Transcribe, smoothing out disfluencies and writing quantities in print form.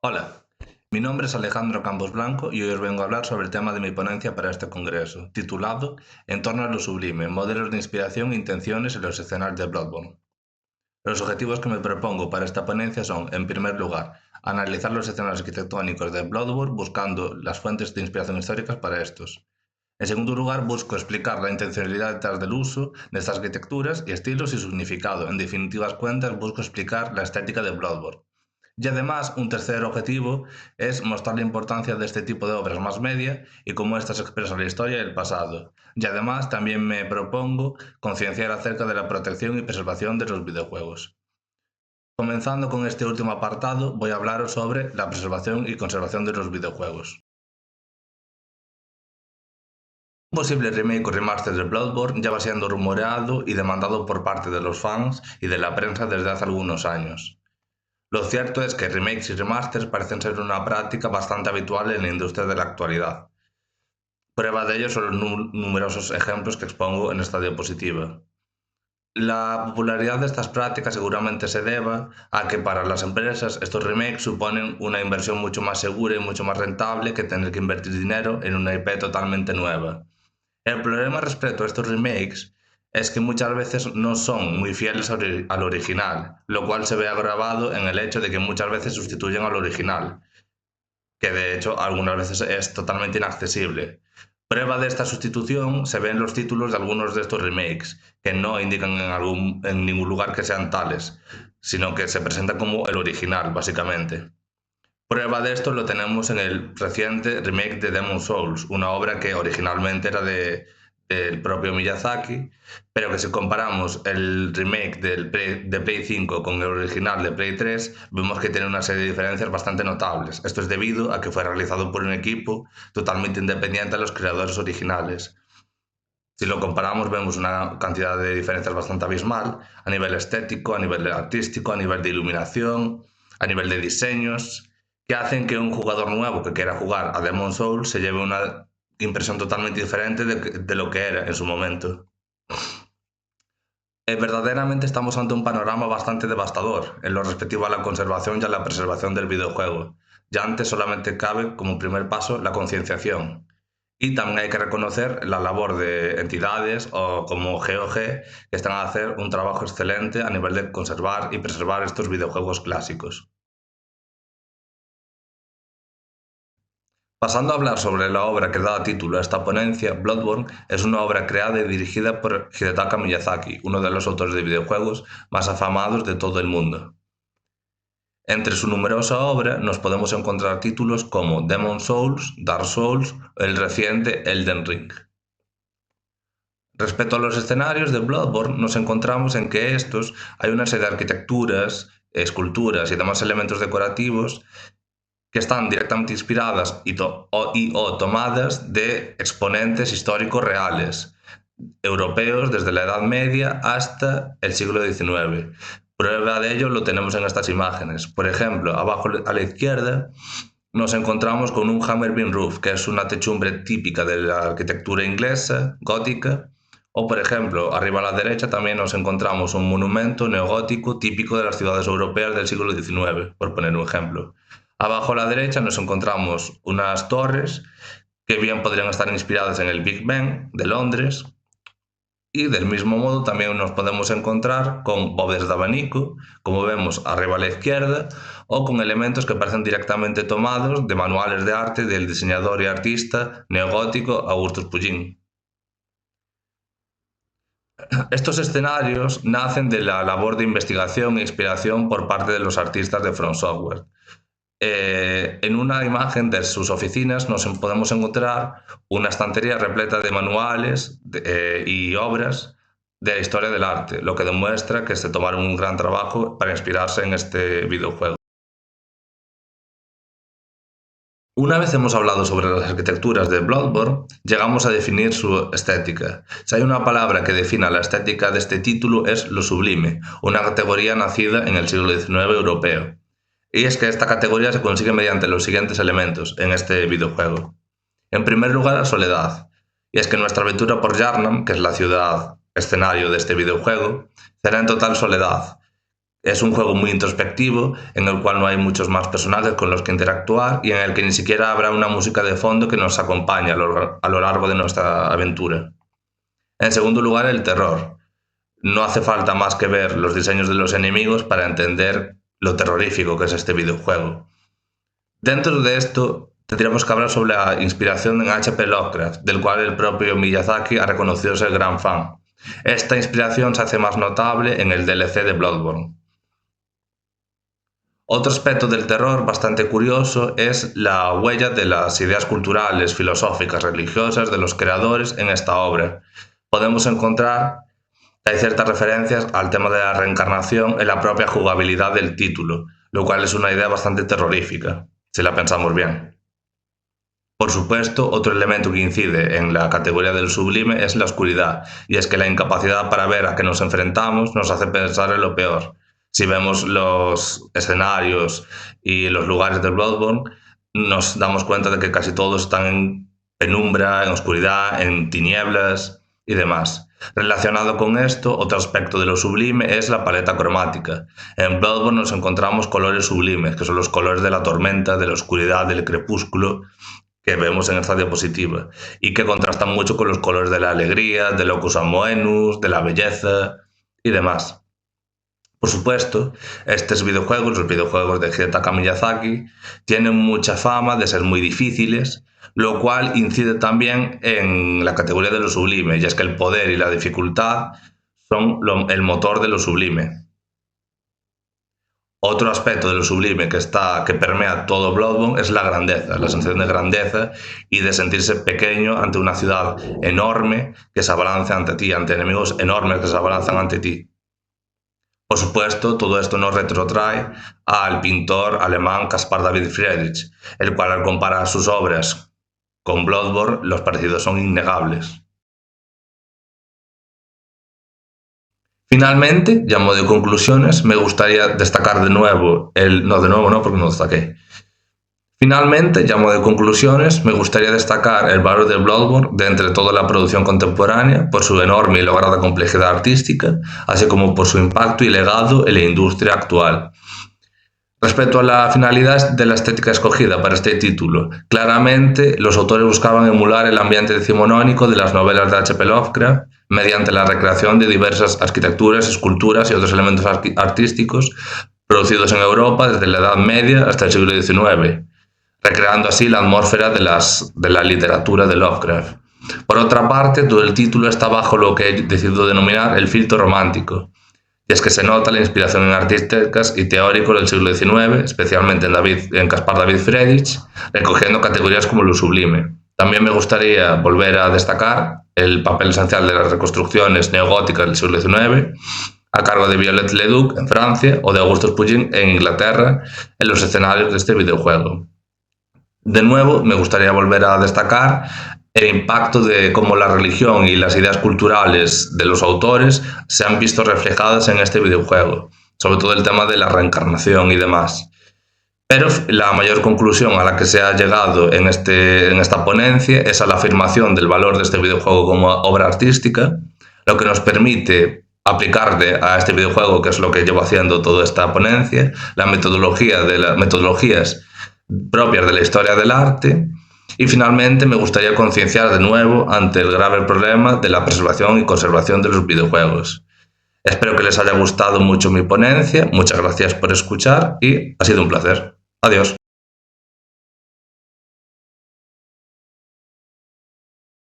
Hola, mi nombre es Alejandro Campos Blanco y hoy os vengo a hablar sobre el tema de mi ponencia para este congreso, titulado En torno a lo sublime, modelos de inspiración e intenciones en los escenarios de Bloodborne. Los objetivos que me propongo para esta ponencia son, en primer lugar, analizar los escenarios arquitectónicos de Bloodborne buscando las fuentes de inspiración históricas para estos. En segundo lugar, busco explicar la intencionalidad detrás del uso de estas arquitecturas y estilos y su significado. En definitivas cuentas, busco explicar la estética de Bloodborne. Y además, un tercer objetivo es mostrar la importancia de este tipo de obras más media y cómo éstas expresan la historia y el pasado. Y además, también me propongo concienciar acerca de la protección y preservación de los videojuegos. Comenzando con este último apartado, voy a hablaros sobre la preservación y conservación de los videojuegos. Un posible remake o remaster de Bloodborne ya va siendo rumoreado y demandado por parte de los fans y de la prensa desde hace algunos años. Lo cierto es que remakes y remasters parecen ser una práctica bastante habitual en la industria de la actualidad. Prueba de ello son los numerosos ejemplos que expongo en esta diapositiva. La popularidad de estas prácticas seguramente se deba a que para las empresas estos remakes suponen una inversión mucho más segura y mucho más rentable que tener que invertir dinero en una IP totalmente nueva. El problema respecto a estos remakes es que muchas veces no son muy fieles al original, lo cual se ve agravado en el hecho de que muchas veces sustituyen al original, que de hecho algunas veces es totalmente inaccesible. Prueba de esta sustitución se ve en los títulos de algunos de estos remakes, que no indican en ningún lugar que sean tales, sino que se presentan como el original, básicamente. Prueba de esto lo tenemos en el reciente remake de Demon's Souls, una obra que originalmente era del propio Miyazaki, pero que si comparamos el remake de Play 5 con el original de Play 3, vemos que tiene una serie de diferencias bastante notables. Esto es debido a que fue realizado por un equipo totalmente independiente a los creadores originales. Si lo comparamos, vemos una cantidad de diferencias bastante abismal a nivel estético, a nivel artístico, a nivel de iluminación, a nivel de diseños, que hacen que un jugador nuevo que quiera jugar a Demon's Souls se lleve una impresión totalmente diferente de lo que era en su momento. Verdaderamente estamos ante un panorama bastante devastador en lo respectivo a la conservación y a la preservación del videojuego. Ya antes solamente cabe como primer paso la concienciación. Y también hay que reconocer la labor de entidades o como GOG que están a hacer un trabajo excelente a nivel de conservar y preservar estos videojuegos clásicos. Pasando a hablar sobre la obra que da título a esta ponencia, Bloodborne es una obra creada y dirigida por Hidetaka Miyazaki, uno de los autores de videojuegos más afamados de todo el mundo. Entre su numerosa obra nos podemos encontrar títulos como Demon's Souls, Dark Souls o el reciente Elden Ring. Respecto a los escenarios de Bloodborne, nos encontramos en que estos hay una serie de arquitecturas, esculturas y demás elementos decorativos que están directamente inspiradas o tomadas de exponentes históricos reales, europeos desde la Edad Media hasta el siglo XIX. Prueba de ello lo tenemos en estas imágenes. Por ejemplo, abajo a la izquierda nos encontramos con un hammer beam roof, que es una techumbre típica de la arquitectura inglesa, gótica. O, por ejemplo, arriba a la derecha también nos encontramos un monumento neogótico típico de las ciudades europeas del siglo XIX, por poner un ejemplo. Abajo a la derecha nos encontramos unas torres que bien podrían estar inspiradas en el Big Ben de Londres, y del mismo modo también nos podemos encontrar con bóvedas de abanico, como vemos arriba a la izquierda, o con elementos que parecen directamente tomados de manuales de arte del diseñador y artista neogótico Augustus Pugin. Estos escenarios nacen de la labor de investigación e inspiración por parte de los artistas de From Software. En una imagen de sus oficinas nos podemos encontrar una estantería repleta de manuales y obras de la historia del arte, lo que demuestra que se tomaron un gran trabajo para inspirarse en este videojuego. Una vez hemos hablado sobre las arquitecturas de Bloodborne, llegamos a definir su estética. Si hay una palabra que defina la estética de este título es lo sublime, una categoría nacida en el siglo XIX europeo. Y es que esta categoría se consigue mediante los siguientes elementos en este videojuego. En primer lugar, la soledad. Y es que nuestra aventura por Yharnam, que es la ciudad escenario de este videojuego, será en total soledad. Es un juego muy introspectivo, en el cual no hay muchos más personajes con los que interactuar y en el que ni siquiera habrá una música de fondo que nos acompañe a lo largo de nuestra aventura. En segundo lugar, el terror. No hace falta más que ver los diseños de los enemigos para entender lo terrorífico que es este videojuego. Dentro de esto, tendríamos que hablar sobre la inspiración en H.P. Lovecraft, del cual el propio Miyazaki ha reconocido ser gran fan. Esta inspiración se hace más notable en el DLC de Bloodborne. Otro aspecto del terror bastante curioso es la huella de las ideas culturales, filosóficas, religiosas de los creadores en esta obra. Podemos encontrar que hay ciertas referencias al tema de la reencarnación en la propia jugabilidad del título, lo cual es una idea bastante terrorífica, si la pensamos bien. Por supuesto, otro elemento que incide en la categoría del sublime es la oscuridad, y es que la incapacidad para ver a qué nos enfrentamos nos hace pensar en lo peor. Si vemos los escenarios y los lugares de Bloodborne, nos damos cuenta de que casi todos están en penumbra, en oscuridad, en tinieblas y demás. Relacionado con esto, otro aspecto de lo sublime es la paleta cromática. En Bloodborne nos encontramos colores sublimes, que son los colores de la tormenta, de la oscuridad, del crepúsculo, que vemos en esta diapositiva, y que contrastan mucho con los colores de la alegría, del locus amoenus, de la belleza y demás. Por supuesto, estos videojuegos, los videojuegos de Hidetaka Miyazaki, tienen mucha fama de ser muy difíciles, lo cual incide también en la categoría de lo sublime, y es que el poder y la dificultad son el motor de lo sublime. Otro aspecto de lo sublime que permea todo Bloodborne es la grandeza, la sensación de grandeza y de sentirse pequeño ante una ciudad enorme que se abalanza ante ti, ante enemigos enormes que se abalanzan ante ti. Por supuesto, todo esto nos retrotrae al pintor alemán Caspar David Friedrich, el cual al comparar sus obras con Bloodborne, los parecidos son innegables. Finalmente, ya a modo de conclusiones, me gustaría destacar de nuevo porque no destaqué. Finalmente, ya a modo de conclusiones, me gustaría destacar el valor de Bloodborne de entre toda la producción contemporánea por su enorme y lograda complejidad artística, así como por su impacto y legado en la industria actual. Respecto a la finalidad de la estética escogida para este título, claramente los autores buscaban emular el ambiente decimonónico de las novelas de H.P. Lovecraft mediante la recreación de diversas arquitecturas, esculturas y otros elementos artísticos producidos en Europa desde la Edad Media hasta el siglo XIX, recreando así la atmósfera de la literatura de Lovecraft. Por otra parte, todo el título está bajo lo que he decidido denominar el filtro romántico, y es que se nota la inspiración en artísticas y teóricos del siglo XIX, especialmente en Caspar David Friedrich, recogiendo categorías como lo sublime. También me gustaría volver a destacar el papel esencial de las reconstrucciones neogóticas del siglo XIX, a cargo de Viollet Leduc en Francia o de Augustus Pugin en Inglaterra, en los escenarios de este videojuego. De nuevo, me gustaría volver a destacar el impacto de cómo la religión y las ideas culturales de los autores se han visto reflejadas en este videojuego, sobre todo el tema de la reencarnación y demás. Pero la mayor conclusión a la que se ha llegado en esta ponencia es a la afirmación del valor de este videojuego como obra artística, lo que nos permite aplicarle a este videojuego, que es lo que llevo haciendo toda esta ponencia, las metodologías propias de la historia del arte. Y finalmente me gustaría concienciar de nuevo ante el grave problema de la preservación y conservación de los videojuegos. Espero que les haya gustado mucho mi ponencia, muchas gracias por escuchar y ha sido un placer. Adiós.